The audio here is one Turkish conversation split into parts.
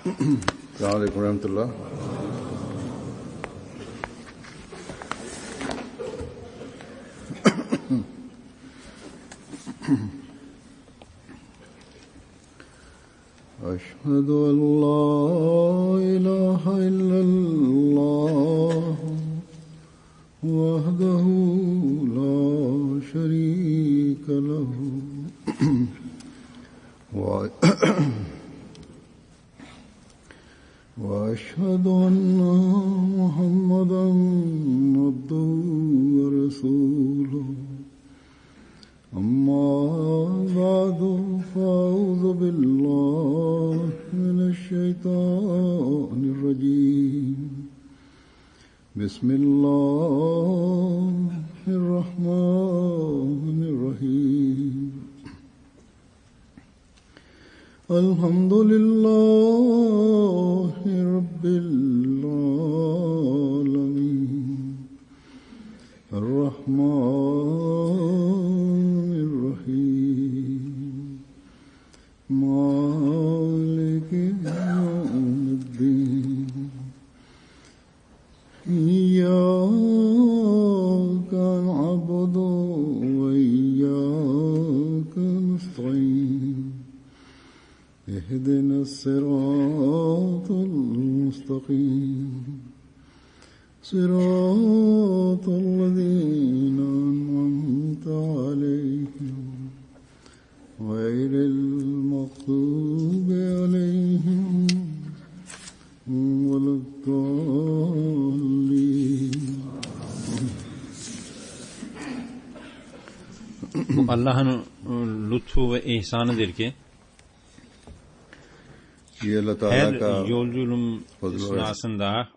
Assalamualaikum warahmatullah. أشهد أن لا إله إلا الله وحده لا شريك له وأشهد أن محمدا عبده ورسوله أما بعد فأعوذ بالله من الشيطان الرجيم بسم الله الرحمن الرحيم الحمد لله رب العالمين الرحمن الرحيم مالك يوم الدين إياك نعبد وإياك نستعين اهدنا الصراط المستقيم صراط الذين أنعمت عليهم غير المغضوب عليهم ولا الضالين. Allah'ın lütfu ve ihsanıdır ki her yolculuğum esnasında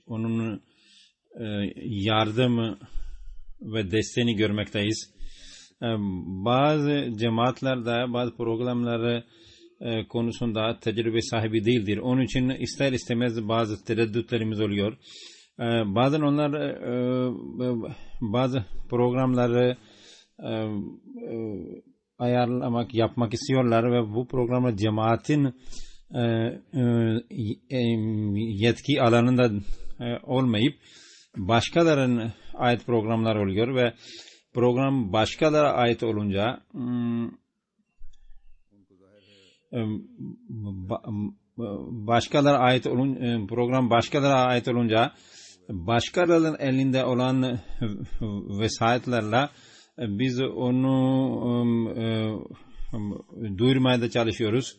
onun yardım ve desteğini görmekteyiz. Bazı cemaatlerde bazı programları konusunda tecrübe sahibi değildir. Onun için ister istemez bazı tereddütlerimiz oluyor. Bazen onlar bazı programları yapmak istiyorlar ve bu programda cemaatin yetki alanında olmayıp başkalarının ait programlar oluyor ve program başkalarına ait olunca program başkalarına ait olunca başkalarının elinde olan vesayetlerle biz onu duyurmaya da çalışıyoruz.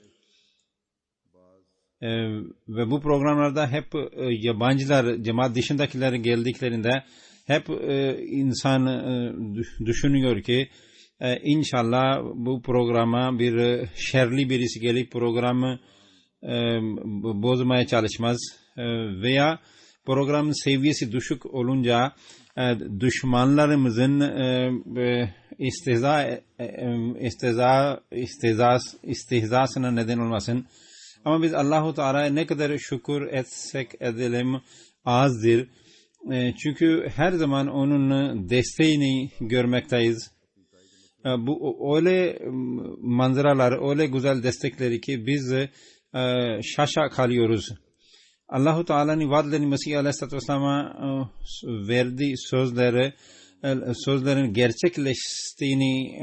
Ve bu programlarda hep yabancılar, cemaat dışındakiler geldiklerinde hep insan düşünüyor ki inşallah bu programa bir şerli birisi gelip programı bozmaya çalışmaz veya programın seviyesi düşük olunca düşmanlarımızın istihzasına neden olmasın. Ama biz Allahu Teala'ya ne kadar şükür etsek edelim azdır. Çünkü her zaman onun desteğini görmekteyiz. Bu öyle manzaralar, öyle güzel destekleri ki biz şaşa kalıyoruz. Allahu Teala'nın vaadlerini Mesih Aleyhisselatü Vesselam'a verdiği sözlerin gerçekleştiğini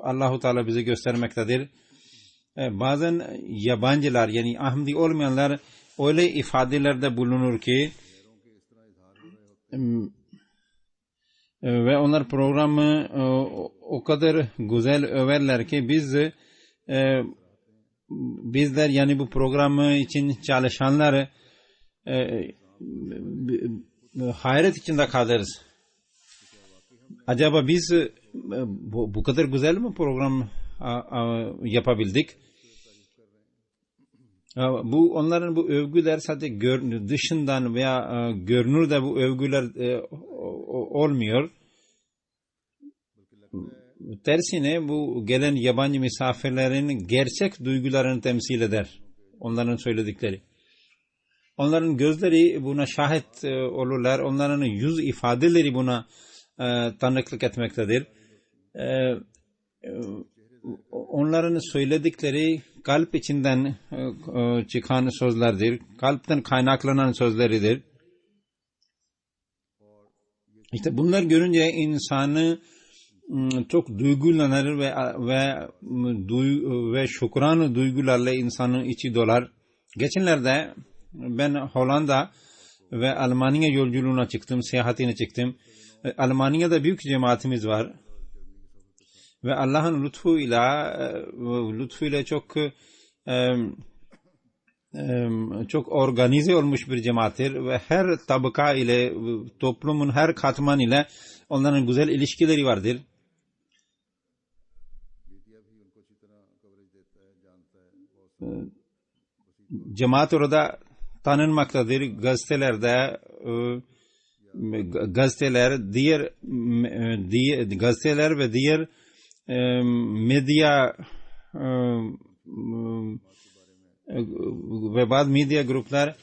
Allahu Teala bize göstermektedir. Bazen yabancılar yani Ahmedi olmayanlar öyle ifadelerde bulunur ki ve onlar programı o kadar güzel överler ki bizler yani bu programı için çalışanlar hayret içinde kalırız. Acaba biz bu kadar güzel mi program yapabildik? Onların bu övgüler sadece dışından veya görünürde bu övgüler olmuyor. Tersine bu gelen yabancı misafirlerin gerçek duygularını temsil eder. Onların söyledikleri. Onların gözleri buna şahit olurlar. Onların yüz ifadeleri buna tanıklık etmektedir. Onların söyledikleri kalp içinden çıkan sözlerdir. Kalpten kaynaklanan sözleridir. İşte bunlar görünce insanı çok duygulanır ve şükran duygularla insanın içi dolar. Geçenlerde ben Hollanda ve Almanya yolculuğuna çıktım, seyahatine çıktım. Almanya'da büyük cemaatimiz var. Ve Allah'ın lütfuyla çok organize olmuş bir cemaattir ve her tabaka ile, toplumun her katman ile onların güzel ilişkileri vardır. Cemaat orada tanınmaktadır. Gazeteler ve diğer medya ve bazı medya gruplar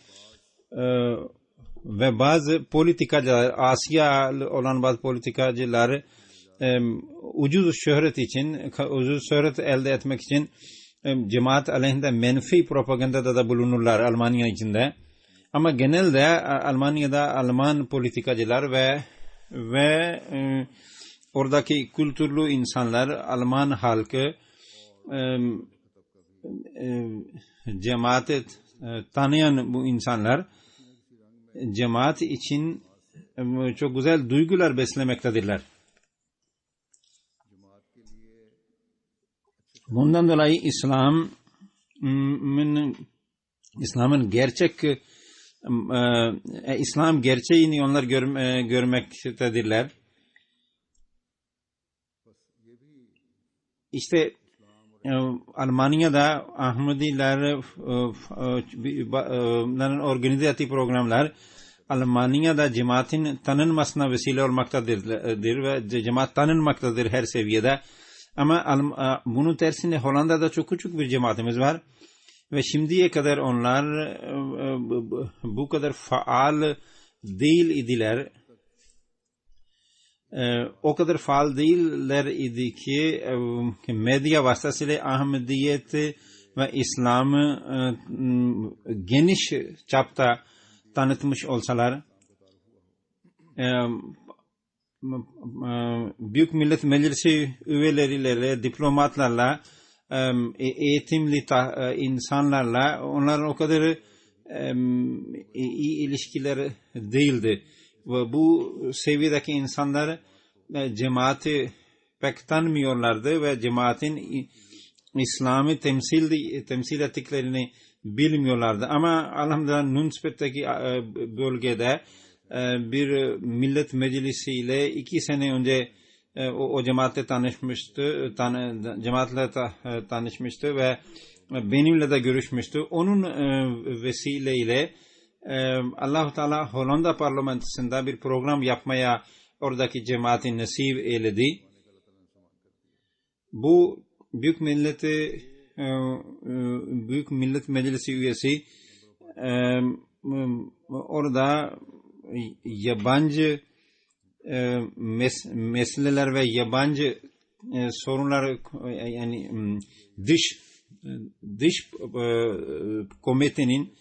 ve bazı politikacılar, Asyalı olan bazı politikacılar ucuz şöhret elde etmek için cemaat aleyhinde menfi propagandada da bulunurlar Almanya içinde. Ama genelde Almanya'da Alman politikacılar ve oradaki kültürlü insanlar, Alman halkı cemaati tanıyan bu insanlar cemaat için çok güzel duygular beslemektedirler. Bundan dolayı İslam'ın İslam gerçeğini onlar görmektedirler. İşte Almanya'da Ahmedilerin organize ettiği programlar Almanya'da cemaatin tanınmasına vesile olmaktadır ve cemaat tanınmaktadır her seviyede. Ama bunun tersine Hollanda'da çok küçük bir cemaatimiz var ve şimdiye kadar onlar bu kadar faal değil idiler. O kadar faal değiller idi ki medya vasıtasıyla Ahmediyet ve İslam'ı geniş çapta tanıtmış olsalar, Büyük Millet Meclisi üyeleriyle, diplomatlarla, eğitimli insanlarla onların o kadar iyi ilişkileri değildi. Ve bu seviyedeki insanlar cemaati pek tanımıyorlardı ve cemaatin İslam'ı temsil ettiklerini bilmiyorlardı. Ama elhamdülillah Nunspet'teki bölgede bir millet meclisi ile 2 sene önce o cemaatle tanışmıştı ve benimle de görüşmüştü. Onun vesileyle Allah-u Teala Hollanda parlamentosunda bir program yapmaya oradaki cemaati nasip eyledi. Bu Büyük Millet Meclisi üyesi orada yabancı meseleler ve yabancı sorunlar, yani dış komitenin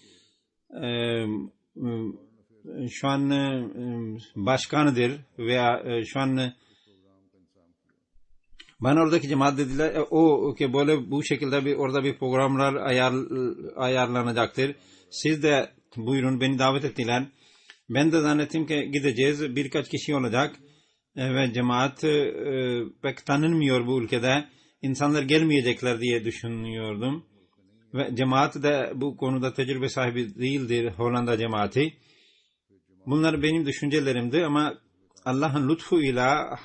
şu an başkanıdır veya şu an bana oradaki cemaat dediler ki böyle bu şekilde orada bir programlar ayarlanacaktır. Siz de buyurun, beni davet ettiler. Ben de zannettim ki gideceğiz, birkaç kişi olacak ve cemaat pek tanınmıyor bu ülkede. İnsanlar gelmeyecekler diye düşünüyordum. Ve cemaat de bu konuda tecrübe sahibi değildir, Hollanda cemaati. Bunlar benim düşüncelerimdi ama Allah'ın lütfuyla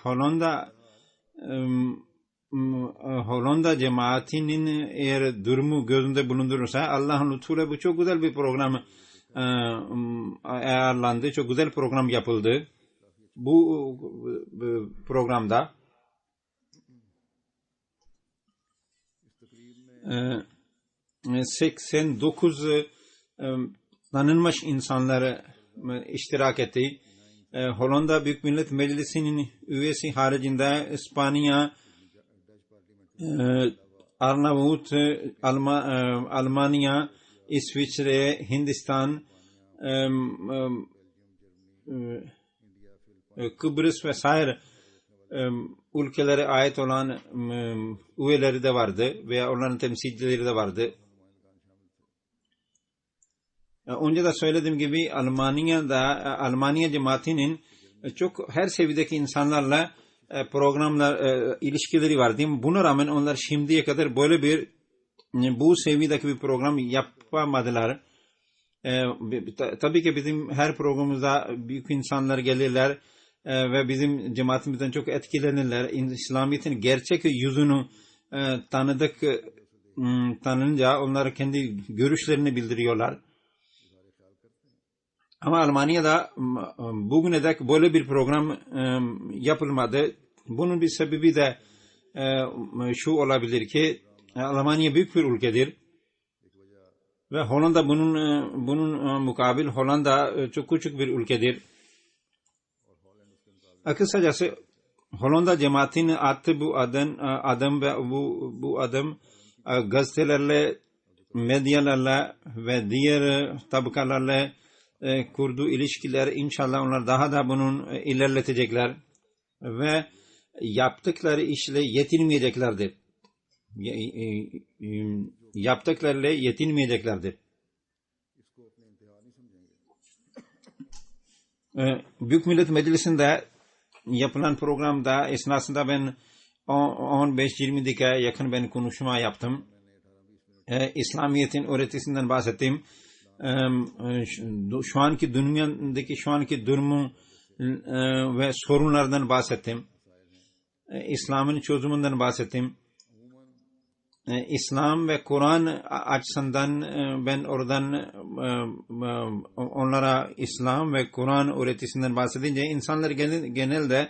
Hollanda cemaatinin eğer durumu gözünde bulundurursa Allah'ın lütfuyla bu çok güzel bir program ayarlandı. Çok güzel program yapıldı. Bu programda 89 tanınmış insanları iştirak etti. Hollanda Büyük Millet Meclisi'nin üyesi haricinde İspanya, Arnavut, Almanya, İsviçre, Hindistan, Kıbrıs vesaire ülkelere ait olan üyeleri de vardı veya onların temsilcileri de vardı. Önce de söylediğim gibi Almanya cemaatinin çok her seviyedeki insanlarla programlar, ilişkileri var değil mi? Buna rağmen onlar şimdiye kadar böyle bu seviyedeki bir program yapamadılar. Tabii ki bizim her programımızda büyük insanlar gelirler ve bizim cemaatimizden çok etkilenirler. İslamiyet'in gerçek yüzünü tanınca onlar kendi görüşlerini bildiriyorlar. Ama Almanya'da bugüne dek böyle bir program yapılmadı. Bunun bir sebebi de şu olabilir ki Almanya büyük bir ülkedir. Ve Hollanda bunun mukabil Hollanda çok küçük bir ülkedir. Kısacası Hollanda cemaatinin attığı bu adım ve bu adım gazetelerle, medyalarla ve diğer tabakalarla kurduğu ilişkiler inşallah onlar daha da bunun ilerletecekler ve yaptıkları işle yetinmeyeceklerdir. Yaptıklarıyla yetinmeyeceklerdir. Büyük Millet Meclisi'nde yapılan programda esnasında ben 15-20 dakika yakın ben konuşma yaptım. İslamiyet'in öğretisinden bahsettim. Şu anki dünyadaki şu anki durumu ve sorunlardan bahsettim. İslam'ın çözümünden bahsettim. İslam ve Kur'an açısından ben oradan onlara İslam ve Kur'an öğretisinden bahsedince insanlar genelde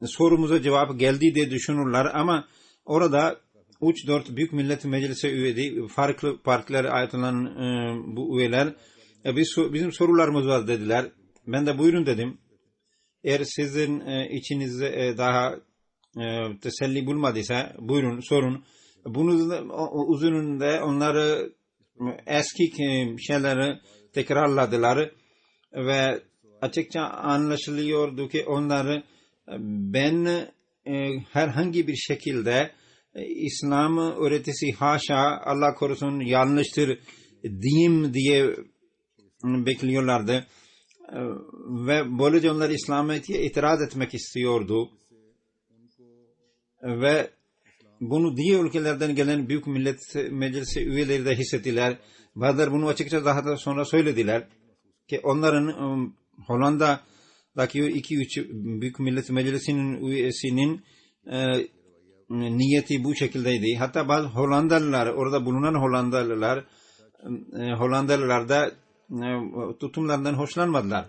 sorumuza cevap geldi diye düşünürler ama orada 3-4 Büyük Millet Meclisi üyedi, farklı partilere ait olan bu üyeler bizim sorularımız var dediler. Ben de buyurun dedim. Eğer sizin içinizde daha teselli bulmadıysa buyurun sorun. Bunun uzununda onları eski şeyleri tekrarladılar ve açıkça anlaşılıyordu ki onları ben herhangi bir şekilde İslam öğretisi haşa Allah korusun yanlıştır diyeyim diye bekliyorlardı ve böylece onlar İslamiyet'e itiraz etmek istiyordu ve bunu diğer ülkelerden gelen Büyük Millet Meclisi üyeleri de hissettiler. Bazıları bunu açıkça daha da sonra söylediler ki onların Hollanda'daki 2-3 Büyük Millet Meclisi'nin üyesinin niyeti bu şekildeydi. Hatta bazı Hollandalılar, orada bulunan Hollandalılar da tutumlarından hoşlanmadılar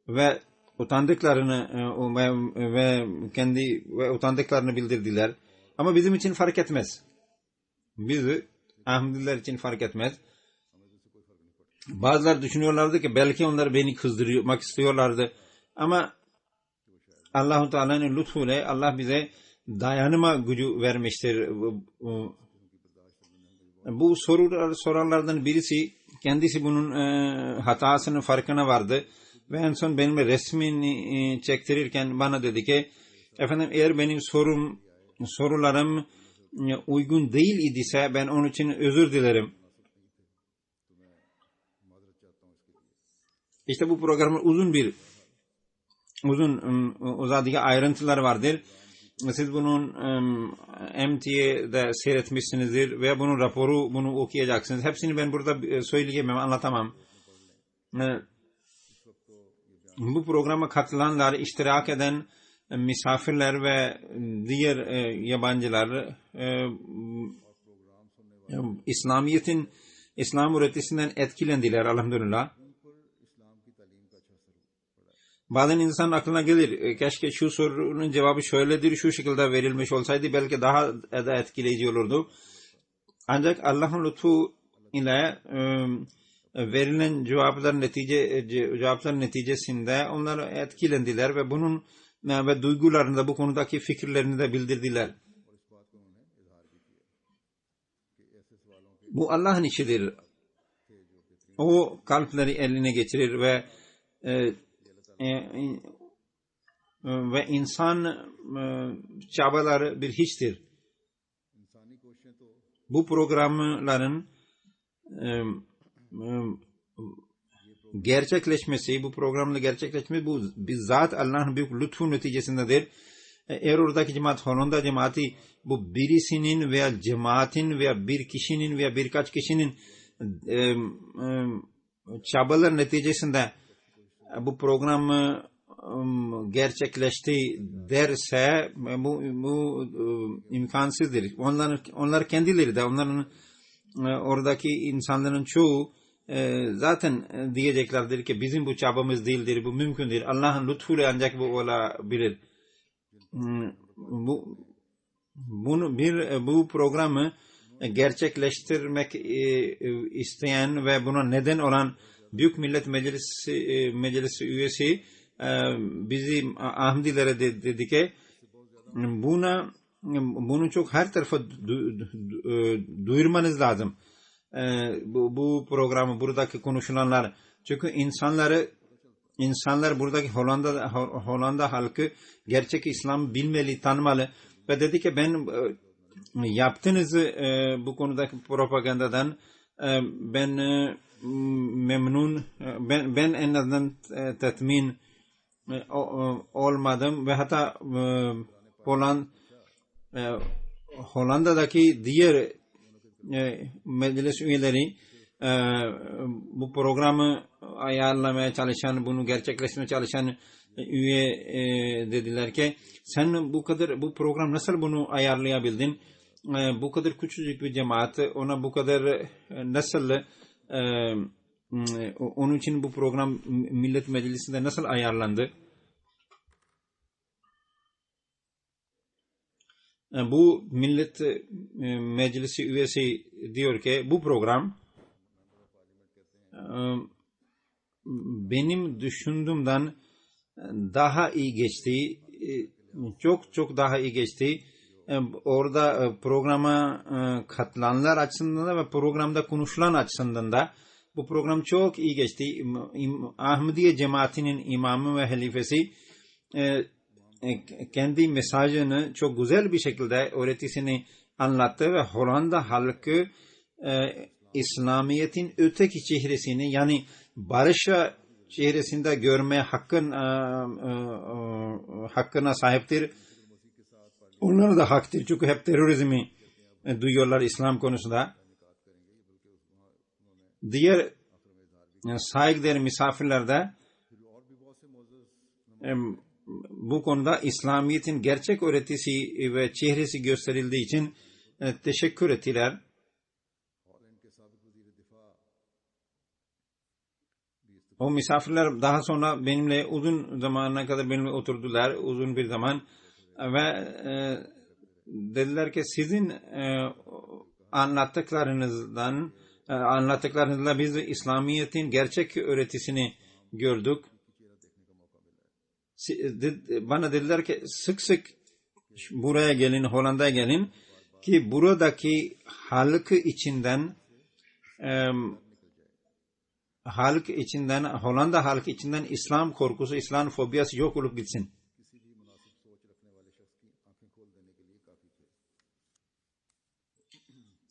ve utandıklarını bildirdiler. Ama bizim için fark etmez. Bizi Ahmediler için fark etmez. Bazıları düşünüyorlardı ki belki onlar beni kızdırmak istiyorlardı. Ama Allah-u Teala'nın lütfuyla Allah bize dayanma gücü vermiştir. Bu sorulardan birisi kendisi bunun hatasının farkına vardı. Ve en son benimle resmini çektirirken bana dedi ki efendim eğer benim sorularım uygun değil idiyse ben onun için özür dilerim. İşte bu programın uzadığı ayrıntılar vardır. Siz bunun MTA'da seyretmişsinizdir ve bunun raporu bunu okuyacaksınız. Hepsini ben burada söyleyemem, anlatamam. Bu programa katılanlar, iştirak eden misafirler ve diğer yabancılar İslam öğretisinden etkilendiler elhamdülillah. Bazen insan aklına gelir, keşke şu sorunun cevabı şöyledir, şu şekilde verilmiş olsaydı belki daha da etkileyici olurdu. Ancak Allah'ın lütfu ile verilen cevaplar neticesinde onlar etkilendiler ve bunun ve duygularını da bu konudaki fikirlerini de bildirdiler. Bu Allah'ın işidir. O kalpleri eline geçirir ve insan çabaları bir hiçtir. Bu programların gerçekleşmesi, bu programla gerçekleşmesi bu bizzat Allah'ın büyük lütfu neticesindedir. Eğer oradaki cemaat Hollanda cemaati bu birisinin veya cemaatin veya bir kişinin veya birkaç kişinin çabalar neticesinde bu program gerçekleşti derse bu imkansızdır. Onlar kendileri de onların oradaki insanların çoğu zaten diyeceklerdir ki bizim bu çabamız değildir, bu mümkündür. Allah'ın lütfuyla ancak bu olabilir. Bu programı gerçekleştirmek isteyen ve buna neden olan Büyük Millet Meclisi üyesi bizim Ahmedilere dedi ki bunu çok her tarafa duyurmanız lazım. Bu programı, buradaki konuşulanlar, çünkü insanlar buradaki Hollanda halkı gerçek İslam bilmeli, tanımalı. Ve dedi ki ben yaptığınız bu konudaki propagandadan ben memnun, ben en azından tatmin olmadım ve hatta Hollanda'daki diğer meclis üyeleri bu programı ayarlamaya çalışan, bunu gerçekleştirmeye çalışan üye dediler ki sen bu program nasıl bunu ayarlayabildin? Bu kadar küçücük bir cemaat, ona bu kadar nasıl onun için bu program Millet Meclisi'nde nasıl ayarlandı? Bu Millet Meclisi üyesi diyor ki bu program benim düşündüğümden daha iyi geçti. Çok daha iyi geçti. Orada programa katılanlar açısından ve programda konuşulan açısından da bu program çok iyi geçti. Ahmediye cemaatinin imamı ve halifesi kendi mesajını çok güzel bir şekilde öğretisini anlattı ve Hollanda halkı İslamiyet'in öteki çehresini, yani barış çehresinde görme hakkına sahiptir. Onlara da haktır. Çünkü hep terörizmi duyuyorlar İslam konusunda. Diğer saygıdeğer misafirler de bu konuda İslamiyet'in gerçek öğretisi ve çehresi gösterildiği için teşekkür ettiler. O misafirler daha sonra benimle uzun zamana kadar benimle oturdular, uzun bir zaman ve dediler ki sizin anlattıklarınızla biz İslamiyet'in gerçek öğretisini gördük. Bana dediler ki sık sık buraya gelin, Hollanda'ya gelin ki buradaki halk içinden Hollanda halkı içinden İslam korkusu, İslam fobiyası yok olup gitsin.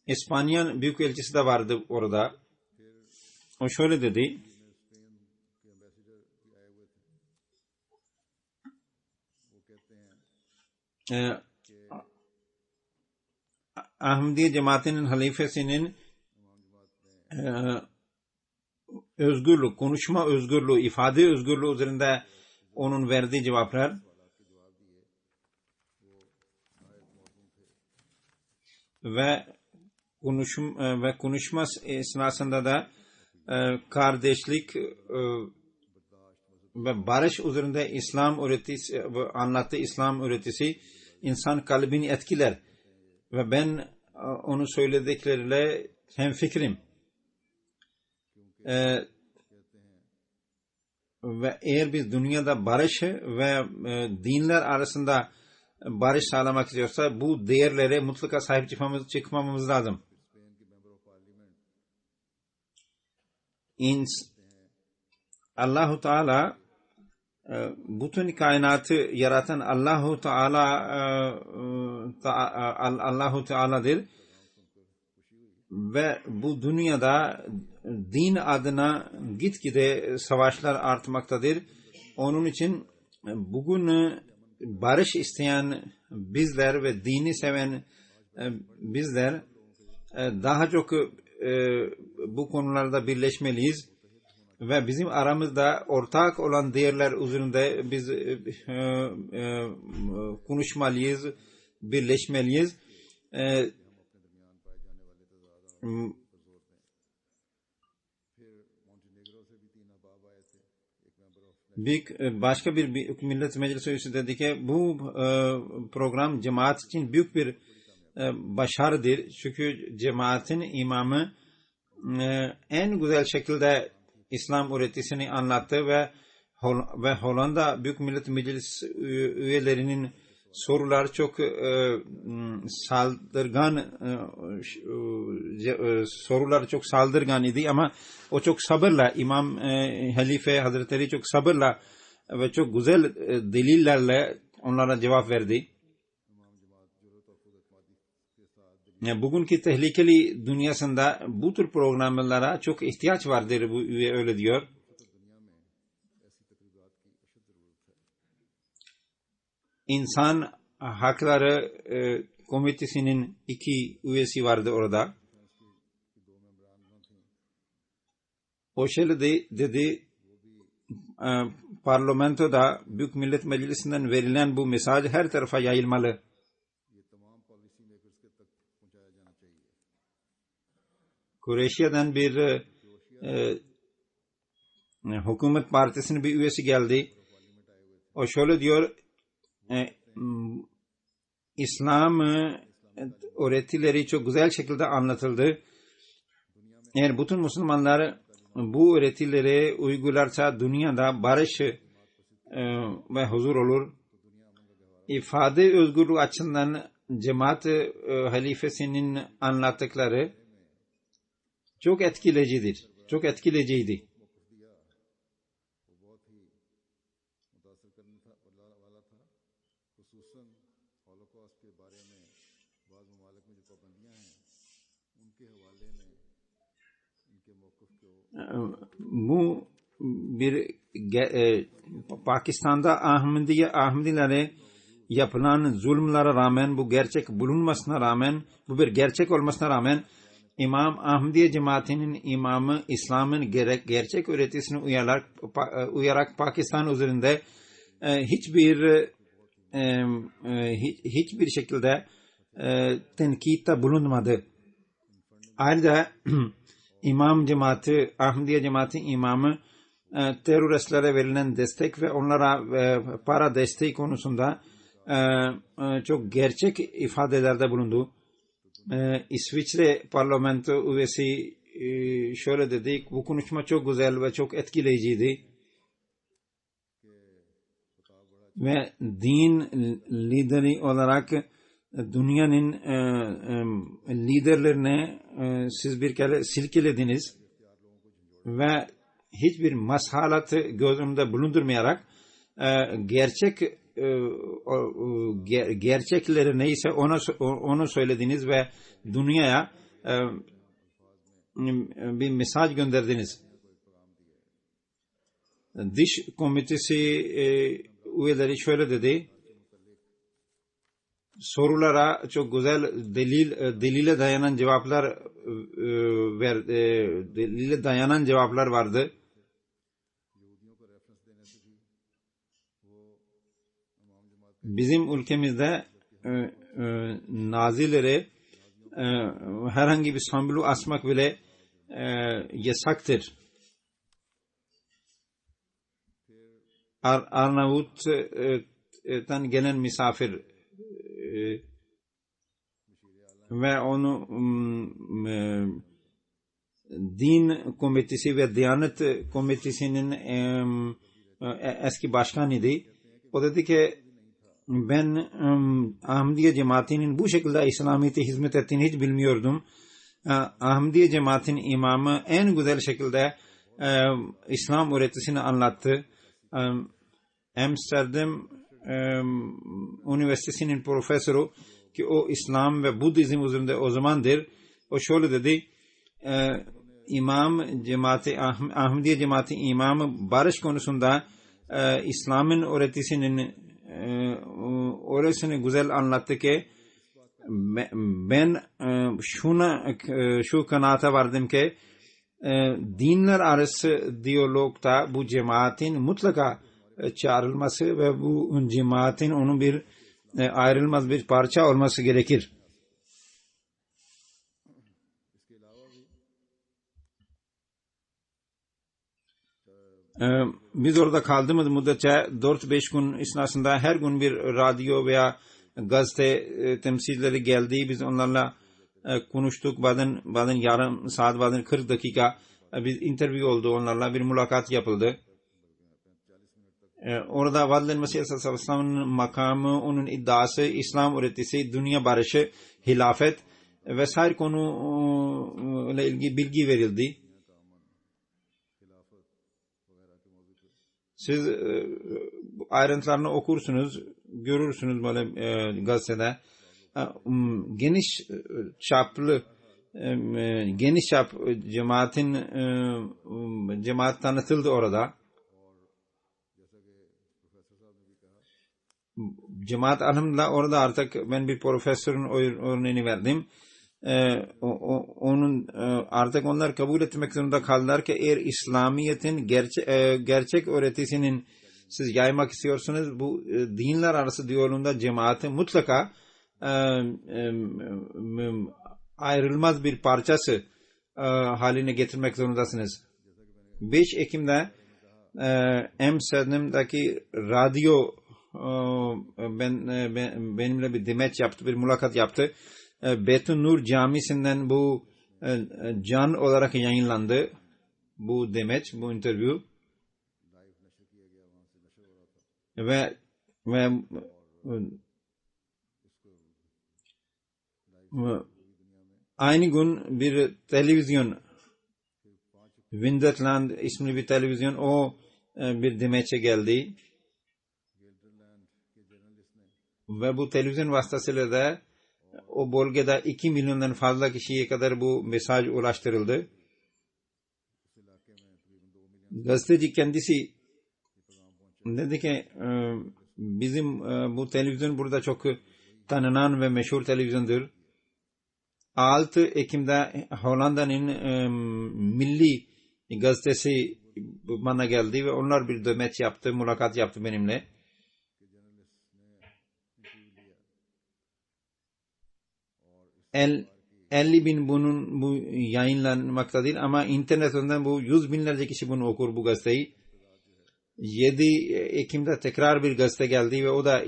İspanyol Büyükelçisi de vardı orada. O şöyle dedi. Ahmediye cemaatinin halifesinin özgürlük, konuşma özgürlüğü, ifade özgürlüğü üzerinde onun verdiği cevaplar ve konuşma esnasında da kardeşlik ve barış üzerinde İslam öğretisi ve anlattığı İslam öğretisi insan kalbini etkiler ve ben onu söyledikleriyle hemfikrim. Ve eğer biz dünyada barış ve dinler arasında barış sağlamak istiyorsa bu değerlere mutlaka sahip çıkmamız lazım. Allahu Teala bütün kainatı yaratan Allahu Teala'dır ve bu dünyada din adına gitgide savaşlar artmaktadır. Onun için bugün barış isteyen bizler ve dini seven bizler daha çok bu konularda birleşmeliyiz ve bizim aramızda ortak olan değerler üzerinde biz konuşmalıyız, birleşmeliyiz. Başka bir millet meclisi üyesi dedi ki bu program cemaat için büyük bir başarıdır. Çünkü cemaatin imamı en güzel şekilde İslam öğretisini anlattı ve Hollanda Büyük Millet Meclisi üyelerinin sorular çok saldırgan idi ama o çok sabırla İmam Halife Hazretleri çok sabırla ve çok güzel delillerle onlara cevap verdi. Bugünkü tehlikeli dünyasında bu tür programlara çok ihtiyaç vardır, bu üye öyle diyor. İnsan Hakları Komitesi'nin 2 üyesi vardı orada. O şöyle dedi, parlamentoda Büyük Millet Meclisi'nden verilen bu mesaj her tarafa yayılmalı. Kureyşiye'den bir hükümet partisinin bir üyesi geldi. O şöyle diyor, İslam öğretileri çok güzel şekilde anlatıldı. Eğer bütün Müslümanlar bu öğretileri uygularsa dünyada barış ve huzur olur. İfade özgürlüğü açısından cemaat halifesinin anlattıkları çok etkileyicidir. Çok etkileyiciydi. Bu bir Pakistan'da Ahmedilere yapılan zulümlere rağmen, bu gerçek bulunmasına rağmen, bu bir gerçek olmasına rağmen İmam Ahmediye cemaatinin imamı İslam'ın gerçek öğretisini uyarak Pakistan üzerinde hiçbir şekilde tenkitte bulunmadı. Ayrıca İmam cemaati, Ahmediye cemaati imamı teröristlere verilen destek ve onlara para desteği konusunda çok gerçek ifadelerde bulundu. İsviçre parlamento üyesi şöyle dedi, bu konuşma çok güzel ve çok etkileyiciydi. Ve din lideri olarak dünyanın liderlerine siz bir kere silkelediniz ve hiçbir maslahatı göz önünde bulundurmayarak gerçekleri neyse onu söylediniz ve dünyaya bir mesaj gönderdiniz. Dış komitesi üyeleri şöyle dedi, sorulara çok güzel delile dayanan cevaplar vardı. Bizim ülkemizde Nazileri herhangi bir sambulu asmak bile yasaktır. Arnavut'tan gelen misafir ve onu din komitesi ve Diyanet komitesinin eski başkanıydı. O dedi ki ben Ahmediye cemaatinin bu şekilde İslamiyet'e hizmet ettiğini hiç bilmiyordum. Ahmediye cemaatin imamı en güzel şekilde İslam öğretisini anlattı. Amsterdam Üniversitesi'nin profesörü ki o İslam ve Budizm üzerinde o zamandır, o şöyle dedi: İmam cemaati, Ahmediye cemaati imamı barış konusunda İslam'ın öğretisinin orasını güzel anlattı ki ben şu kanaate vardım ki dinler arası diyalogda bu cemaatin mutlaka çağrılması ve bu cemaatin onun bir ayrılmaz bir parça olması gerekir. Biz orada kaldığımız müddetçe 4-5 gün esnasında her gün bir radyo veya gazete temsilcileri geldi. Biz onlarla konuştuk. Bazen yarım saat, bazen 40 dakika bir interview oldu onlarla. Bir mülakat yapıldı. Orada Vadil Mesih Aleyhisselam'ın makamı, onun iddiası, İslam öğretisi, dünya barışı, hilafet vesaire konuyla ilgili bilgi verildi. Siz ayrıntılarını okursunuz, görürsünüz böyle gazetede. Geniş çap cemaat tanıtıldı orada. Cemaat elhamdülillah orada artık ben bir profesörün örneğini verdim. Onun artık onlar kabul etmek zorunda kaldılar ki eğer İslamiyet'in gerçek öğretisinin siz yaymak istiyorsanız bu dinler arası diyalogunda cemaati mutlaka ayrılmaz bir parçası haline getirmek zorundasınız. 5 Ekim'de Amsterdam'daki radyo benimle bir demeç yaptı, bir mülakat yaptı. Beytun Nur Camisi'nden bu can olarak yayınlandı. Bu demeç, bu interview. Ve aynı gün bir televizyon, Winterland isimli bir televizyon, o bir demeçe geldi. Ve bu televizyon vasıtasıyla da o bölgede 2 milyondan fazla kişiye kadar bu mesaj ulaştırıldı. Gazeteci kendisi dedi ki bizim bu televizyon burada çok tanınan ve meşhur televizyondur. 6 Ekim'de Hollanda'nın milli gazetesi bana geldi ve onlar bir demeç yaptı, mülakat yaptı benimle. 50.000 bunun bu yayınlanmakta değil ama internetten bu 100 binlerce kişi bunu okur bu gazeteyi. 7 Ekim'de tekrar bir gazete geldi ve o da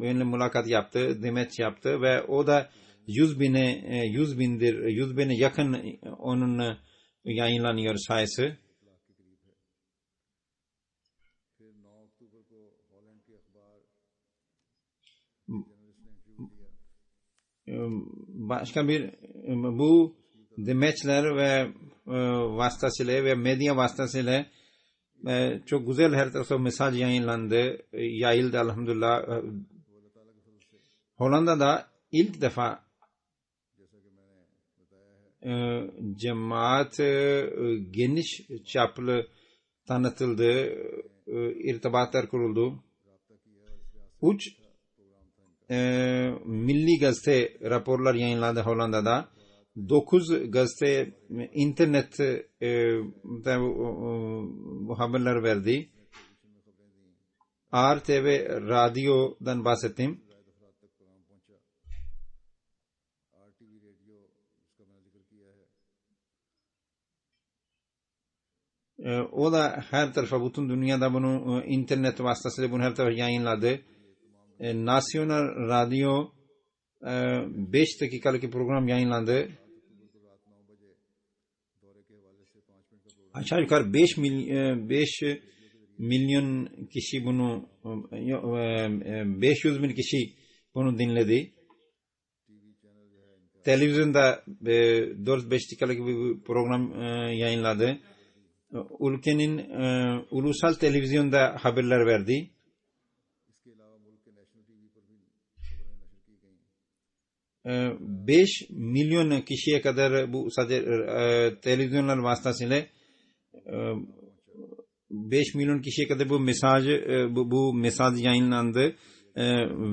benimle mülakat yaptı, demeç yaptı ve o da 100 bine yakın onun yayınlanıyor sayısı. Başka bir bu demeçler ve vasıtasıyla ve medya vasıtasıyla çok güzel her tarafa mesaj yayınlandı, yayıldı elhamdülillah. Hollanda'da ilk defa cemaat geniş çaplı tanıtıldı, irtibatlar kuruldu. 3 milli gazete raporlar yayınladı Hollanda'da. 9 gazete internet bu haberler verdi. RTV radyodan bahsettim. O da her tarafa, bütün dünyada bunu internet vasıtasıyla bunu her tarafa yayınladı. Nasyonal Radyo 5 dakikalık program yayınlandı. Aşağı yukarı 5 milyon kişi bunu 500 bin kişi bunu dinledi. Televizyonda 4-5 dakikalık bir program yayınladı. Ülkenin ulusal televizyonda haberler verdi. 5 milyon kişiye kadar bu sadece televizyonlar vasıtasıyla 5 milyon kişiye kadar bu mesaj yayınlandı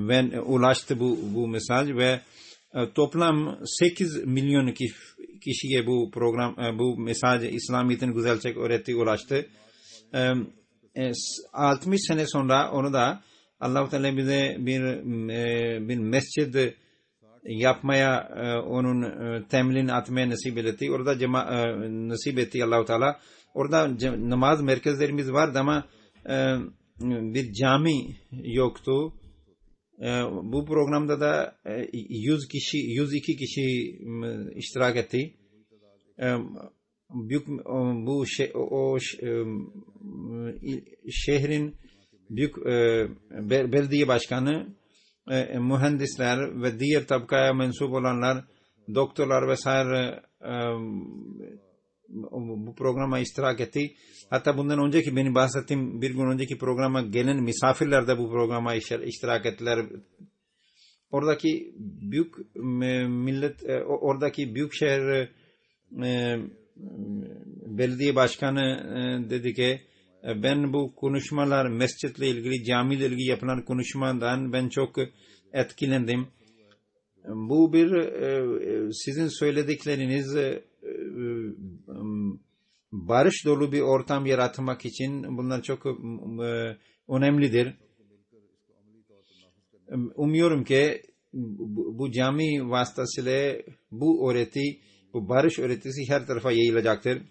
ve ulaştı bu mesaj ve toplam 8 milyon kişiye bu program bu mesaj İslamiyet'in güzelce öğrettiği ulaştı. 60 sene sonra onu da Allah-u Teala bize bir mescid yapmaya onun temelini atmaya nasip etti. Orada nasip etti Allah-u Teala. Orada namaz merkezlerimiz vardı ama bir cami yoktu. Bu programda da 102 kişi iştirak etti. Bu şehrin büyük belediye başkanı, mühendisler ve diğer tabakaya mensup olanlar, doktorlar vesaire bu programa iştirak etti. Hatta bundan önceki benim bahsettiğim bir gün önceki programa gelen misafirler de bu programa iştirak ettiler. Oradaki büyük millet, oradaki büyükşehir belediye başkanı dedi ki ben bu konuşmalar mescitle ilgili, camiyle ilgili yapılan konuşmadan ben çok etkilendim. Bu bir sizin söyledikleriniz barış dolu bir ortam yaratmak için bunlar çok önemlidir. Umuyorum ki bu cami vasıtasıyla bu öğreti, bu barış öğretisi her tarafa yayılacaktır.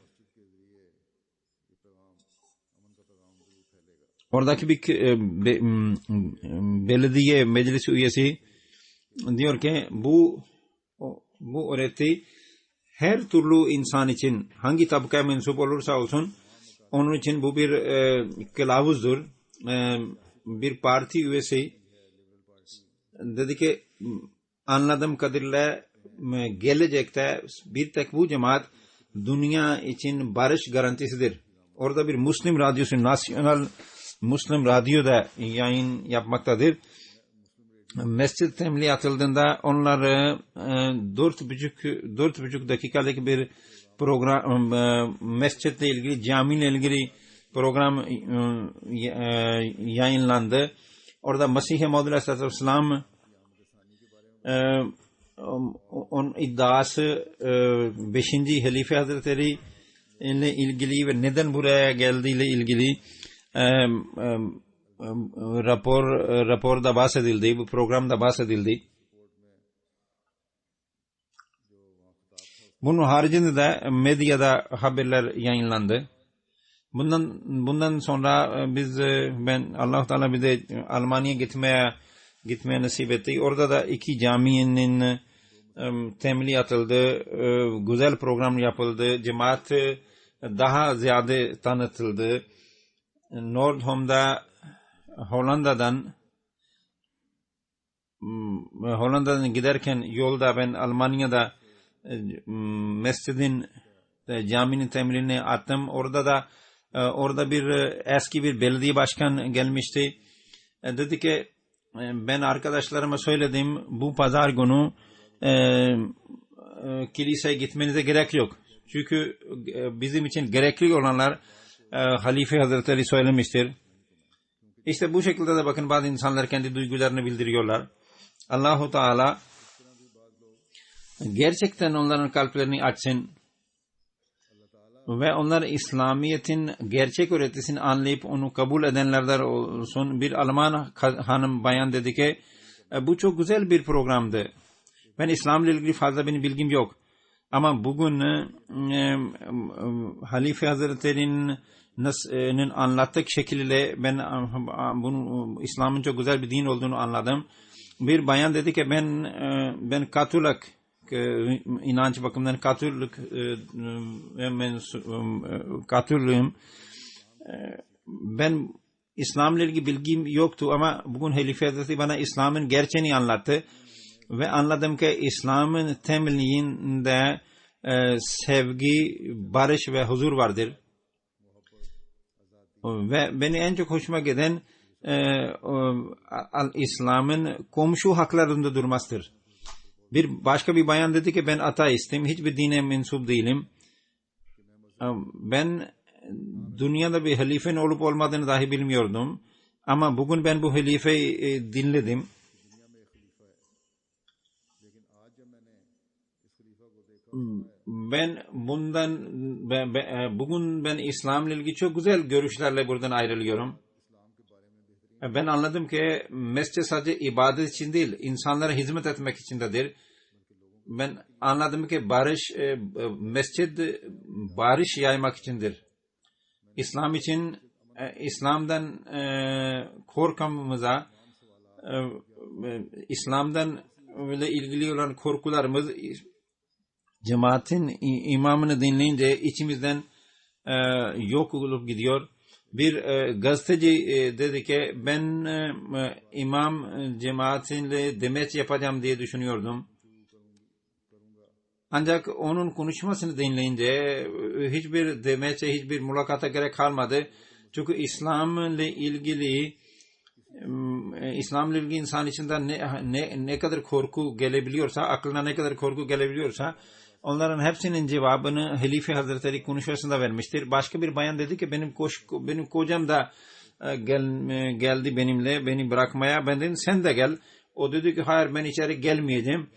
Oradaki bir belediye meclis üyesi diyor ki bu öğreti her türlü insan için hangi tabakaya mensup olursa olsun onun için bu bir kılavuzdur. Bir parti üyesi dedi ki anladığım kadarıyla gelecekte bir tek bu cemaat dünya için barış garantisidir. Orada bir Müslim radyosu, Nasyonal Müslim radyoda yayın yapmaktadır. Mescid temeli atıldığında onlar 4,5 dakikalık bir program, mescidle ilgili, camiyle ilgili program yayınlandı. Orada Mesih-i Maud Aleyhisselam onun iddiası 5. Halife Hazretleri ile ilgili ve neden buraya geldiğiyle ilgili raporda bahsedildi, bu programda bahsedildi. Bunun haricinde de medyada haberler yayınlandı. Bundan sonra ben Allah Teala bize Almanya'ya gitmeye nasip etti. Orada da 2 caminin temeli atıldı, güzel program yapıldı, cemaat daha ziyade tanıtıldı. Nordholm'da Hollanda'dan giderken yolda ben Almanya'da mescidin caminin temelini attım. Orada bir eski bir belediye başkan gelmişti. Dedi ki ben arkadaşlarıma söyledim bu pazar günü kiliseye gitmenize gerek yok. Çünkü bizim için gerekli olanlar Halife Hazretleri söylemiştir. İşte bu şekilde de bakın bazı insanlar kendi duygularını bildiriyorlar. Allah-u Teala gerçekten onların kalplerini açsın ve onlar İslamiyet'in gerçek öğretisini anlayıp onu kabul edenlerden olsun. Bir Alman hanım bayan dedi ki bu çok güzel bir programdı. Ben İslam'la ilgili fazla benim bilgim yok. Ama bugün Halife Hazretleri'nin anlattığı şekilde ben bunu İslam'ın çok güzel bir din olduğunu anladım. Bir bayan dedi ki ben Katolik inanç bakımından Katoliğim. ben İslam'la ilgili bilgim yoktu ama bugün Halife Hazretleri bana İslam'ın gerçeğini anlattı ve anladım ki İslam'ın temelinde sevgi, barış ve huzur vardır. Ve beni en çok hoşuma giden İslam'ın komşu haklarında durmasıdır. Başka bir bayan dedi ki ben ateistim, hiçbir dine mensup değilim. Ben dünyada bir halifenin olup olmadığını dahi bilmiyordum. Ama bugün ben bu halifeyi dinledim. Ben bugün ben İslam'la ilgili çok güzel görüşlerle buradan ayrılıyorum. Ben anladım ki mescid sadece ibadet için değil, insanlara hizmet etmek içindedir. Ben anladım ki mescid barış yaymak içindir. İslam için, İslam'dan korkumumuza, İslam'dan ile ilgili olan korkularımız cemaatin imamını dinleyince içimizden yok olup gidiyor. Bir gazeteci dedi ki ben imam cemaatinle demeç yapacağım diye düşünüyordum. Ancak onun konuşmasını dinleyince hiçbir demeçe, hiçbir mülakata gerek kalmadı. Çünkü İslam'la ilgili insan içinden ne kadar korku gelebiliyorsa, aklına ne kadar korku gelebiliyorsa onların hepsinin cevabını Halife Hazretleri konuşmasında vermiştir. Başka bir bayan dedi ki benim kocam da geldi benimle beni bırakmaya. Ben dedim sen de gel. O dedi ki hayır ben içeri gelmeyeceğim.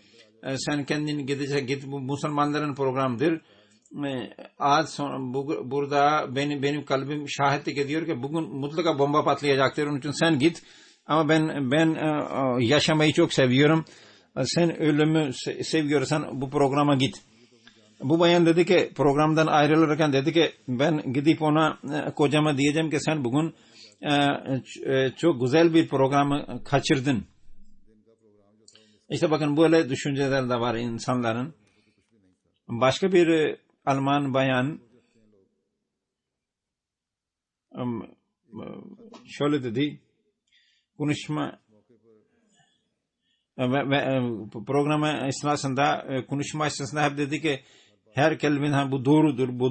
Sen kendin git bu Müslümanların programıdır. Burada benim kalbim şahitlik ediyor ki bugün mutlaka bomba patlayacaktır. Onun için sen git. Ama ben yaşamayı çok seviyorum. Sen ölümü seviyorsan bu programa git. Bu bayan dedi ki programdan ayrılırken dedi ki ben gidip ona kocama diyeceğim ki sen bugün çok güzel bir programı kaçırdın. İşte bakın böyle düşünceler de var insanların. Başka bir Alman bayan şöyle dedi, konuşma ve programa esnasında konuşma esnasında hep dedi ki her kelimenin bu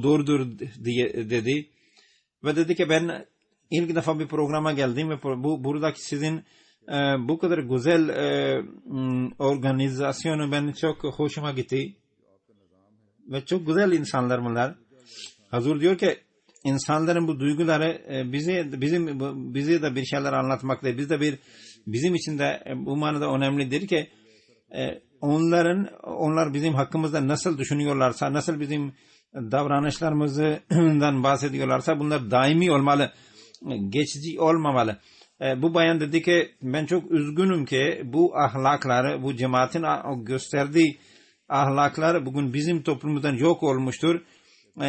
doğrudur diye dedi. Ve dedi ki ben ilk defa bir programa geldim ve buradaki sizin bu kadar güzel organizasyonu ben çok hoşuma gitti. Ve çok güzel insanlar bunlar. Hazır diyor ki insanların bu duyguları bize de bir şeyler anlatmakta. Bizim için de bu manada önemlidir ki onlar bizim hakkımızda nasıl düşünüyorlarsa, nasıl bizim davranışlarımızdan bahsediyorlarsa bunlar daimi olmalı, geçici olmamalı. Bu bayan dedi ki ben çok üzgünüm ki bu ahlakları, bu cemaatin gösterdiği ahlaklar bugün bizim toplumumuzdan yok olmuştur.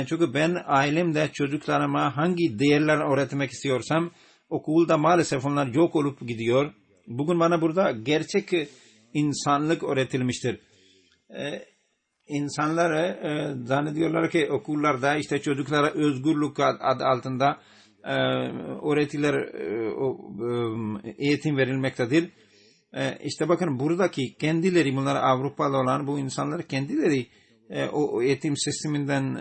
Çünkü ben ailemde çocuklarıma hangi değerler öğretmek istiyorsam okulda maalesef onlar yok olup gidiyor. Bugün bana burada gerçek insanlık öğretilmiştir. İnsanlar zannediyorlar ki okullarda işte çocuklara özgürlük adı altında eğitim verilmektedir. İşte bakın buradaki kendileri, bunlar Avrupalı olan bu insanlar kendileri o eğitim sisteminden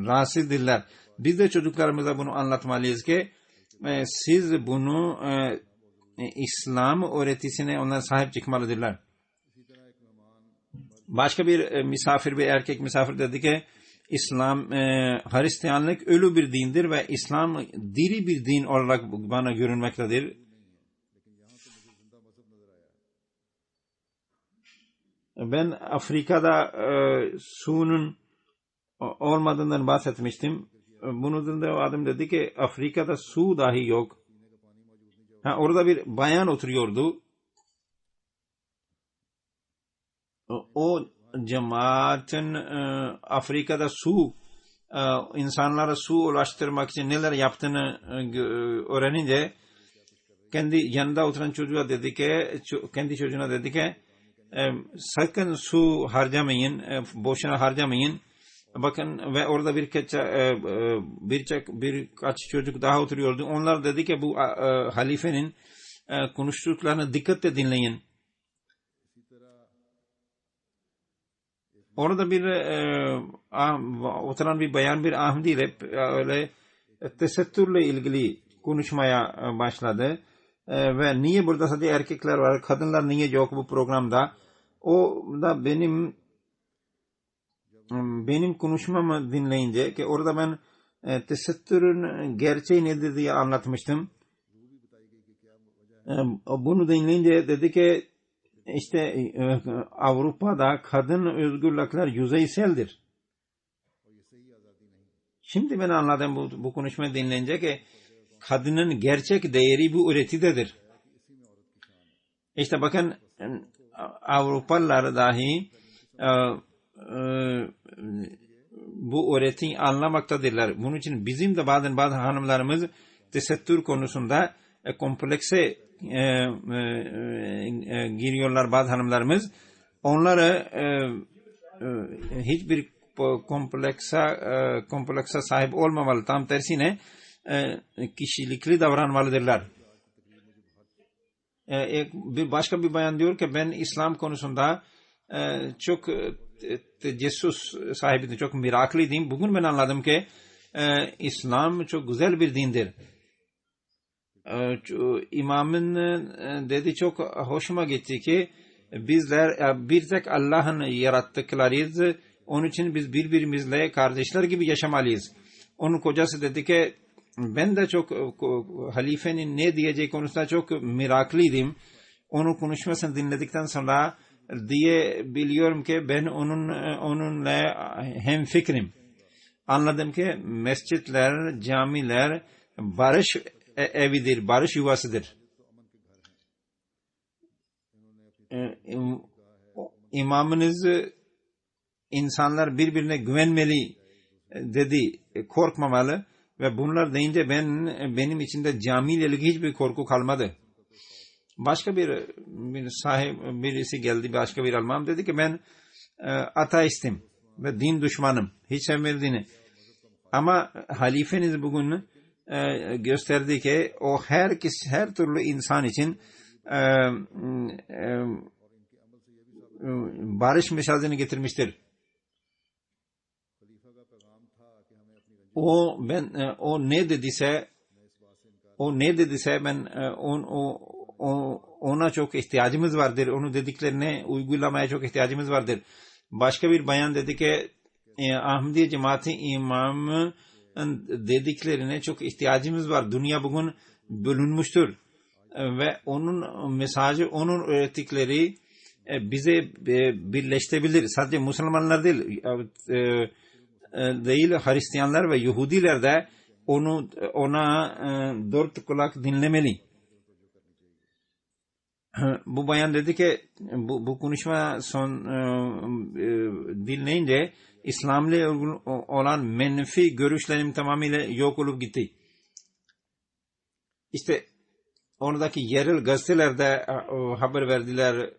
rahatsızdırlar. Biz de çocuklarımıza bunu anlatmalıyız ki siz bunu İslam öğretisine onlar sahip çıkmalıdırlar. Başka bir bir erkek misafir dedi ki İslam, Hristiyanlık ölü bir dindir ve İslam diri bir din olarak bana görünmektedir. Ben Afrika'da suyun olmadığından bahsetmiştim. Bunun da o adam dedi ki Afrika'da su dahi yok. Orada bir bayan oturuyordu. O cemaatin Afrika'da insanlara su ulaştırmak için neler yaptığını öğrenince kendi yanında oturan çocuğa dedi ki, kendi çocuğuna dedi ki sakın su harcamayın, boşuna harcamayın. Bakın ve orada birkaç çocuk daha oturuyordu. Onlar dedi ki bu halifenin konuştuklarını dikkatle dinleyin. Orada bir oturan bir bayan bir Ahmedi ile öyle tesettürle ilgili konuşmaya başladı. Ve niye burada sadece erkekler var, kadınlar niye yok bu programda? O da benim konuşmamı dinleyince ki orada ben tesettürün gerçeği nedir diye anlatmıştım. Bunu dinleyince dedi ki işte Avrupa'da kadın özgürlükler yüzeyseldir. Şimdi ben anladım bu konuşmayı dinleyince ki kadının gerçek değeri bu öğretidedir. İşte bakın Avrupalılar dahi bu öğretiyi anlamaktadırlar. Bunun için bizim de bazı hanımlarımız tesettür konusunda komplekse giriyorlar bazı hanımlarımız. Onları hiçbir kompleksa sahip olmamalı. Tam tersine kişilikli davranmalıdırlar. Başka bir bayan diyor ki ben İslam konusunda çok tecessüs sahibiydim, çok meraklıydım. Bugün ben anladım ki İslam çok güzel bir dindir. İmamın dedi çok hoşuma gitti ki bizler bir tek Allah'ın yarattıklarıyız. Onun için biz birbirimizle kardeşler gibi yaşamalıyız. Onun kocası dedi ki ben de çok halifenin ne diyeceği konusunda çok meraklıydım. Onun konuşmasını dinledikten sonra biliyorum ki ben onunla hemfikrim. Anladım ki mescitler, camiler barış evidir, barış yuvasıdır. İmamınız insanlar birbirine güvenmeli dedi, korkmamalı ve bunlar deyince benim içinde camiyle ilgili hiçbir korku kalmadı. Başka birisi geldi, başka bir Alman dedi ki ben ateistim ve din düşmanım, hiç sevmem dini. Ama halifeniz bugün gösterdi ki o her türlü insan için barış mesajını getirmiştir. O ne dediyse ben ona çok ihtiyacımız vardır. Onu dediklerine uygulamaya çok ihtiyacımız vardır. Başka bir bayan dedi ki Ahmediye cemaati imamı dediklerine çok ihtiyacımız var. Dünya bugün bölünmüştür. Ve onun mesajı, onun öğrettikleri bize birleştirebilir. Sadece Müslümanlar değil, Hristiyanlar ve Yahudiler de ona dört kulak dinlemeli. Bu bayan dedi ki bu konuşma dinleyince İslam'la olan menfi görüşlerim tamamıyla yok olup gitti. İşte oradaki yerel gazetelerde haber verdiler.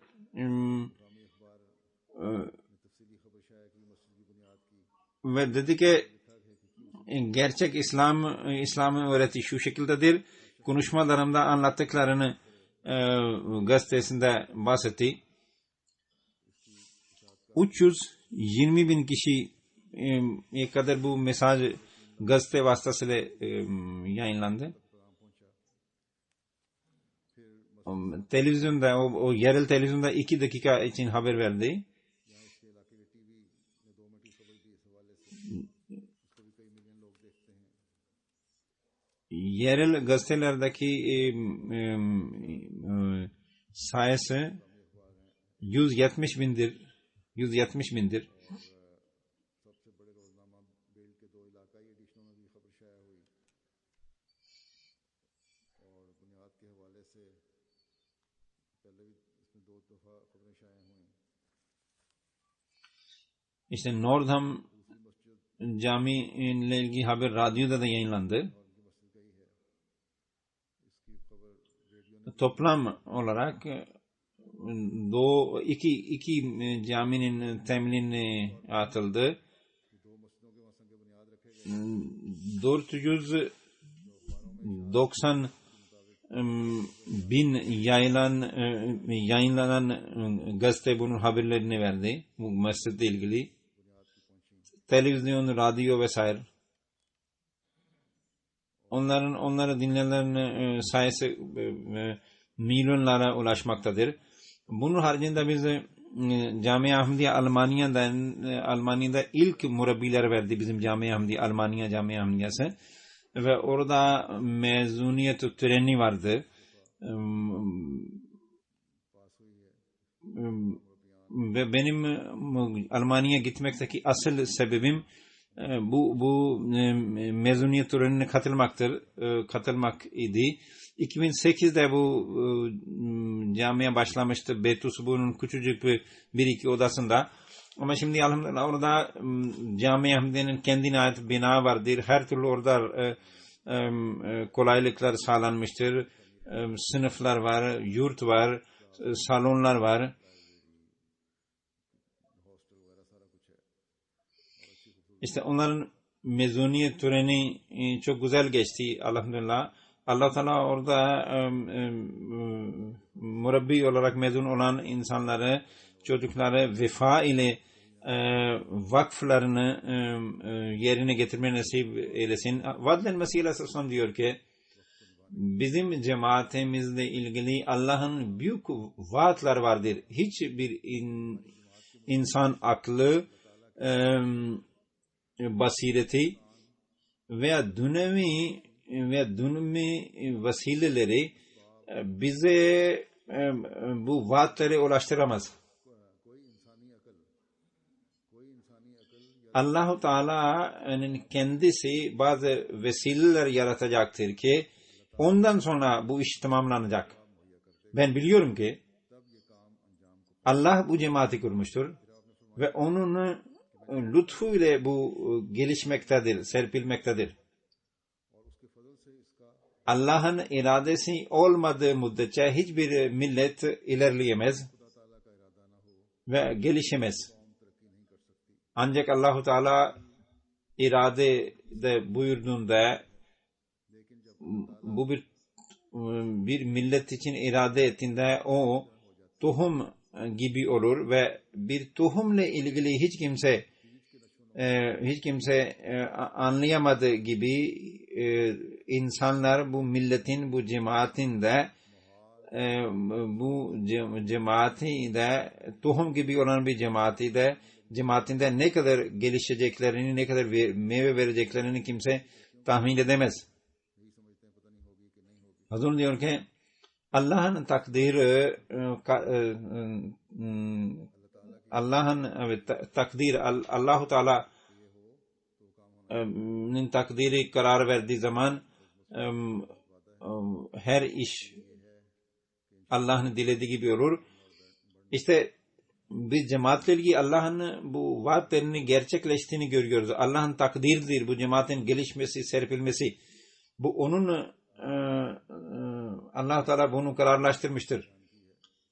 Ve dedi ki gerçek İslam'ın öğreti şu şekildedir. Konuşmalarımda anlattıklarını gazetesinde bahsetti. 320.000 kişiye kadar bu mesaj gazete vasıtasıyla yayınlandı. Televizyonda, o yerel televizyonda 2 dakika için haber verdi. Yerel gazetelerdeki sayısı 170.000'dir. 170.000'dir. İşte Nordham Cami ile ilgili haber radyoda da yayınlandı. Toplam olarak iki caminin temeline atıldı. 490 bin yayınlanan gazete bunun haberlerini verdi. Bu mescidle ilgili. Televizyon, radyo vesaire. Onları dinleyenlerin sayısı milyonlara ulaşmaktadır. Bunun haricinde biz Cami-i Ahmediye Almanya'da ilk murabbiler verdi bizim Cami-i Ahmediye Almanya Cami-i Ahmediyesi ve orada mezuniyet töreni vardı. Ve benim Almanya'ya gitmekteki asıl sebebim bu mezuniyet törenine katılmak idi. 2008'de bu camiye başlamıştı. Betusbu'nun küçücük bir iki odasında. Ama şimdi elhamdülillah orada Cami-i Ahmediye'nin kendine ait bina vardır. Her türlü orada kolaylıklar sağlanmıştır. Sınıflar var, yurt var, salonlar var. İşte onların mezuniyet töreni çok güzel geçti elhamdülillah. Allah Teala orada murabbi olarak mezun olan insanları, çocukları vefa ile vakflarını yerine getirme nasip eylesin. Vadlen Mesih Aleyhisselam diyor ki bizim cemaatimizle ilgili Allah'ın büyük vaatler vardır. Hiçbir insan aklı, basireti veya dünyevi vesileleri bize bu vaatleri ulaştıramaz. Allah-u Teala'nın kendisi bazı vesileler yaratacaktır ki ondan sonra bu iş tamamlanacak. Ben biliyorum ki Allah bu cemaati kurmuştur ve onun lütfu ile bu gelişmektedir, serpilmektedir. Allah'ın iradesi olmadığı müddetçe hiçbir millet ilerleyemez ve gelişemez. Ancak Allah-u Teala irade de buyurduğunda bu bir millet için irade ettiğinde o tohum gibi olur ve bir tohumla ilgili hiç kimse anlayamadığı gibi insanlar bu milletin, bu cemaatin de tohum gibi olan bir cemaatinde ne kadar gelişeceklerini, ne kadar meyve vereceklerini kimse tahmin edemez. Hazır diyor ki Allah'ın takdiri Allah-u Teala'nın takdiri karar verdiği zaman her iş Allah'ın dilediği gibi olur. İşte biz cemaatle ilgili Allah'ın bu vaatlerini gerçekleştiğini görüyoruz. Allah'ın takdiridir bu cemaatin gelişmesi, serpilmesi. Bu onun Allah-u Teala bunu kararlaştırmıştır.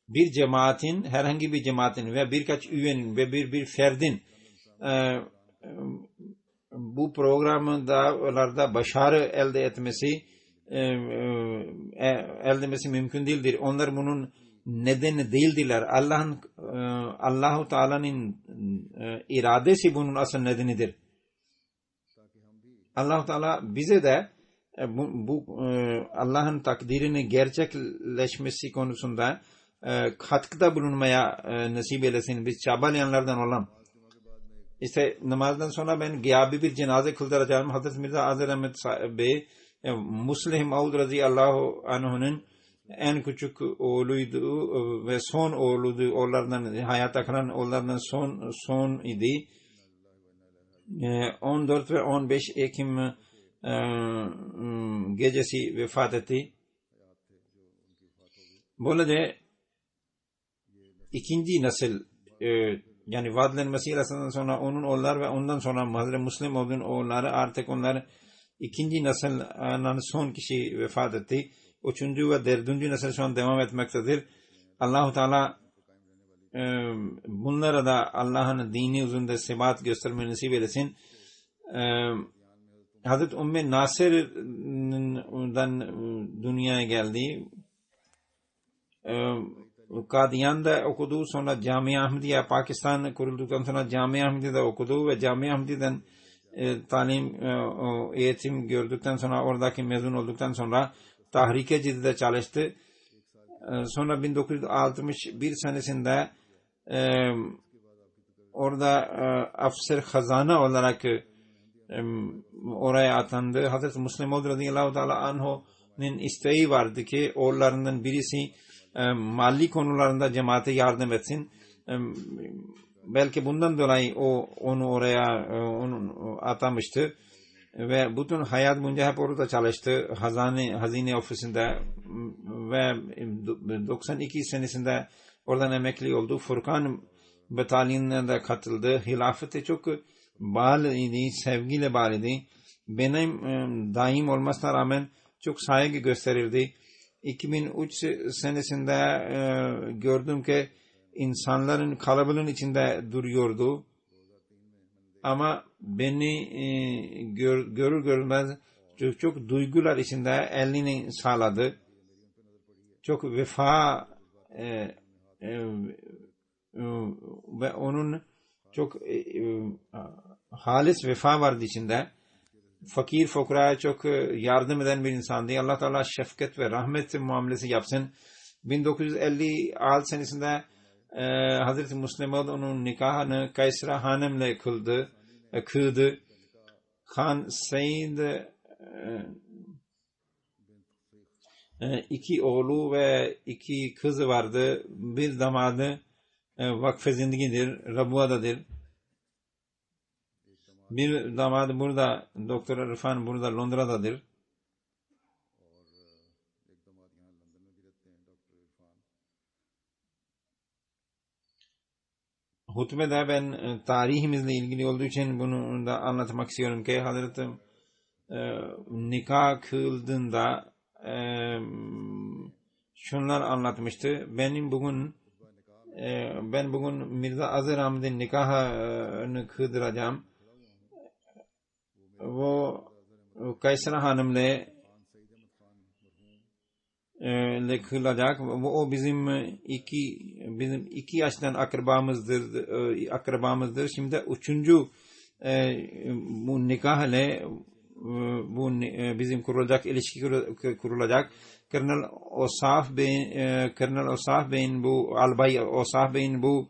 Bir cemaatin, herhangi bir cemaatin ve birkaç üyenin ve bir ferdin bu programlarda başarı elde etmesi mümkün değildir. Onlar bunun nedeni değildirler. Allah-u Teala'nın iradesi bunun asıl nedenidir. Allah-u Teala bize de bu Allah'ın takdirini gerçekleşmesi konusunda katkıda bulunmaya nasip eylesin. Biz çabalayanlardan olalım. İşte namazdan sonra ben gıyabi bir cenaze kıldıracağım. Hazreti Mirza Azir Ahmet Bey Muslih Maud radıyallahu anh'ın en küçük oğluydu ve son oğluydu. Oğullardan hayata kalan oğullardan son idi. 14 ve 15 Ekim gecesi vefat etti. Böylece ikinci nesil yani Vadlen Mesih Aleyhisselam'dan sonra onun oğulları ve ondan sonra Hazreti Müslim Maud'un oğulları artık onlar ikinci nesilden son kişi vefat etti. Üçüncü ve dördüncü nesil şu an devam etmektedir. Allah-u Teala bunlara da Allah'ın dini üzerinde sebat göstermeyi nasip eylesin. Hazreti Ümmü Nasir'den dünyaya geldi. Kadiyan'da okudu, sonra Camia Ahmediye, Pakistan kurulduktan sonra Camia Ahmediye'de okudu ve Camia Ahmediye'den eğitim gördükten sonra, oradaki mezun olduktan sonra Tahrik-i Ciddi'de çalıştı. Sonra 1961 senesinde orada Afser Khazana olarak oraya atandı. Hazreti Müslim radıyallahu teala anhu'nun isteği vardı ki oğullarından birisi mali konularında cemaate yardım etsin. Belki bundan dolayı onu oraya atamıştı ve bütün hayat boyunca hep orada çalıştı, hazine ofisinde ve 92 senesinde oradan emekli oldu. Furkan batalyonuna da katıldı. Hilafete çok bağlı idi, sevgiyle bağlıydı. Benim daim olmasına rağmen çok saygı gösterirdi. 2003 senesinde gördüm ki insanların kalabalığın içinde duruyordu. Ama beni görür görmez çok duygular içinde elini sağladı. Çok vefa ve onun çok halis vefa vardı içinde. Fakir fukaraya çok yardım eden bir insandı. Allah Teala şefkat ve rahmet muamelesi yapsın. 1956 senesinde Hazreti Müslim onun nikahını Kaysra Hanım'la kıldı. Han Said iki oğlu ve iki kızı vardı. Bir damadı Vakf-ı Zindigi'dir, Rabua'dadır. Bir damadı burada, Doktor Irfan burada Londra'dadır. Hutbede ben tarihimizle ilgili olduğu için bunu da anlatmak istiyorum ki Hazretim nikah kıldığında şunlar anlatmıştı. Ben bugün Mirza Azhar Ahmet'in nikahını kıldıracağım. O Kaysra Hanım'la kılacak. O bizim iki yaştan akrabamızdır. Şimdi üçüncü bu nikah ile bu bizim kurulacak ilişki kurulacak. Colonel Osaf Bey'in bu Albay Osaf Bey'in bu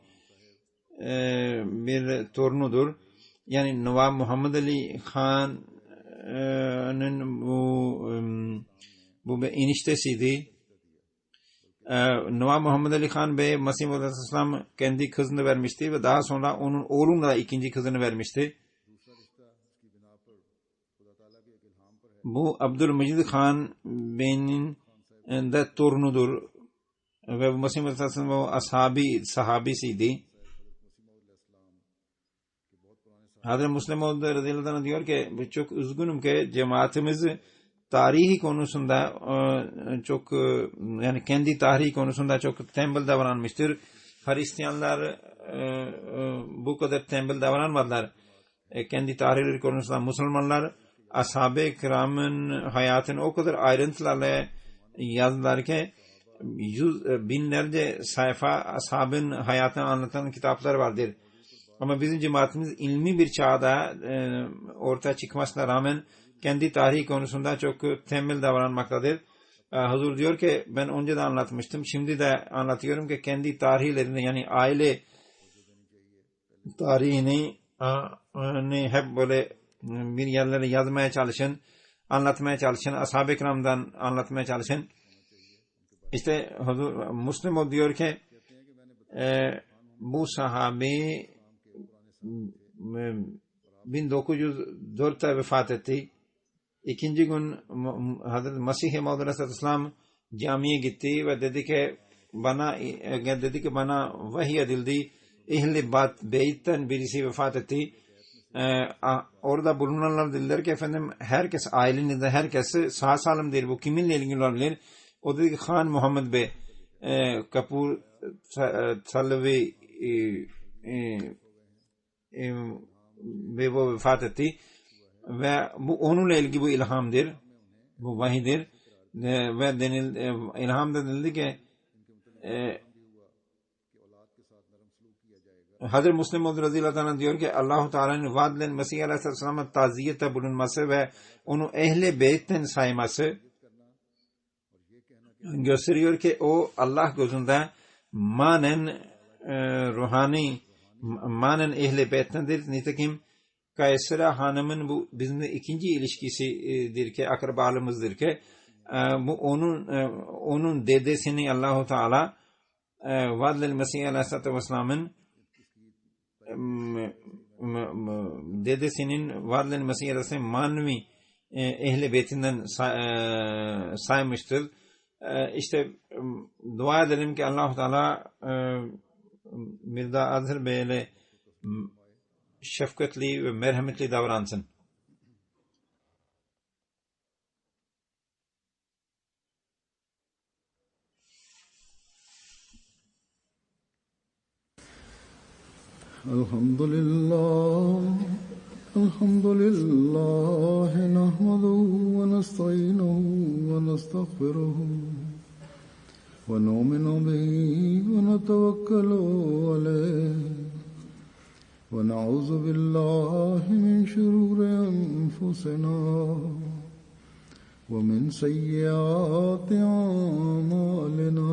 bir torunudur. Yani Nawab Muhammed Ali Khan'ın bu eniştesiydi. Nawab Muhammed Ali Khan Bey Mesih Maud Aleyhisselam kendi kızını vermişti ve daha sonra onun oğluna ikinci kızını vermişti. Bu Abdülmecid Khan Bey'in de torunudur ve bu Mesih Maud Aleyhisselam o sahabisiydi. Hazreti Müslim radıyallahu anh diyor ki çok üzgünüm ki cemaatimiz tarihi konusunda çok yani kendi tarihi konusunda çok tembel davranmıştır. Hristiyanlar bu kadar tembel davranmadılar. Kendi tarihleri konusunda Müslümanlar ashab-ı kiramın hayatını o kadar ayrıntılarla yazdılar ki binlerce sayfa ashabın hayatını anlatan kitaplar vardır. Ama bizim cemaatimiz ilmi bir çağda ortaya çıkmasına rağmen kendi tarihi konusunda çok tembel davranmaktadır. Huzur diyor ki ben önce de anlatmıştım. Şimdi de anlatıyorum ki kendi tarihlerini yani aile tarihini hep böyle bir yerlere yazmaya çalışın, anlatmaya çalışın, ashab-ı kiramdan anlatmaya çalışın. İşte Huzur Müslim diyor ki bu sahabe 1904'te vefat etti. İkinci gün Hazreti Mesih Maud Aleyhisselam camiye gitti ve dedi ki bana vahiy edildi. Ehl-i Beyt'ten birisi vefat etti. Orada bulunanlar dediler ki efendim herkes ailenizde herkesi sağ salim değil. Bu kiminle ilgili olabilir? O dedi ki Khan Muhammed Bey Kapur Salvi ve वो वफात थी ve bu onunla ilgili bu ilhamdır, bu vahidir ve ilhamda denildi ki Hazreti Müslim Maud radıyallahu anh diyor ki Allah-u Teala'nın vaad edilen Mesih Aleyhisselam'a taziyette bulunması ve onu ehl-i beytten sayması gösteriyor ki o Allah gözünde manen ruhani, manen ehl-i beyttendir. Nitekim Kaysera Hanım'ın bu bizimle ikinci ilişkisidir ki akrabalığımızdır ki bu onun dedesini Allah-u Teala vaad edilen Mesih Aleyhisselam'ın dedesinin vaad edilen Mesih Aleyhisselam manevi ehl-i beytinden saymıştır. İşte dua edelim ki Allah-u Teala Mirza Azhar Bey'le şefkatli ve merhametli davransın. Elhamdülillah nahmaduhu ve nesta'inuhu ve nestağfiruhu ve nu'minu bihi ve netevekkalu aleyhi ve na'udzu billahi min şururi enfusina ve min seyyiati a'malina.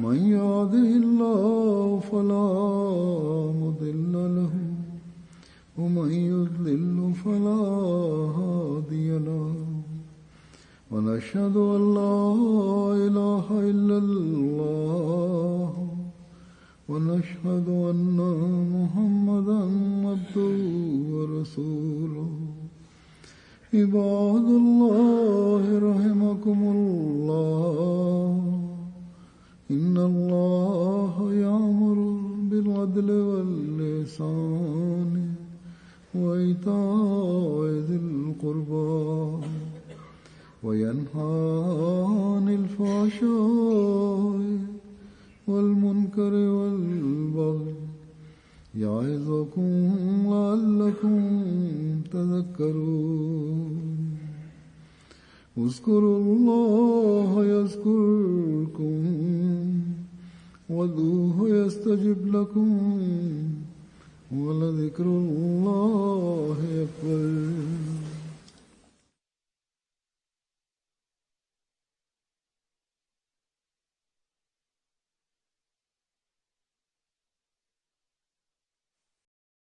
من يهده الله فلا مضل له ومن يضلل فلا هادي له ونشهد أن لا إله إلا الله ونشهد أن محمدا عبده ورسوله عباد الله رحمكم الله إن الله يأمر بالعدل والإحسان وإيتاء ذي القربى وينهى عن الفحشاء والمنكر والبغي يعظكم لعلكم تذكرون اذكروا الله يذكركم وادعوه يستجب لكم ولذكر الله أكبر.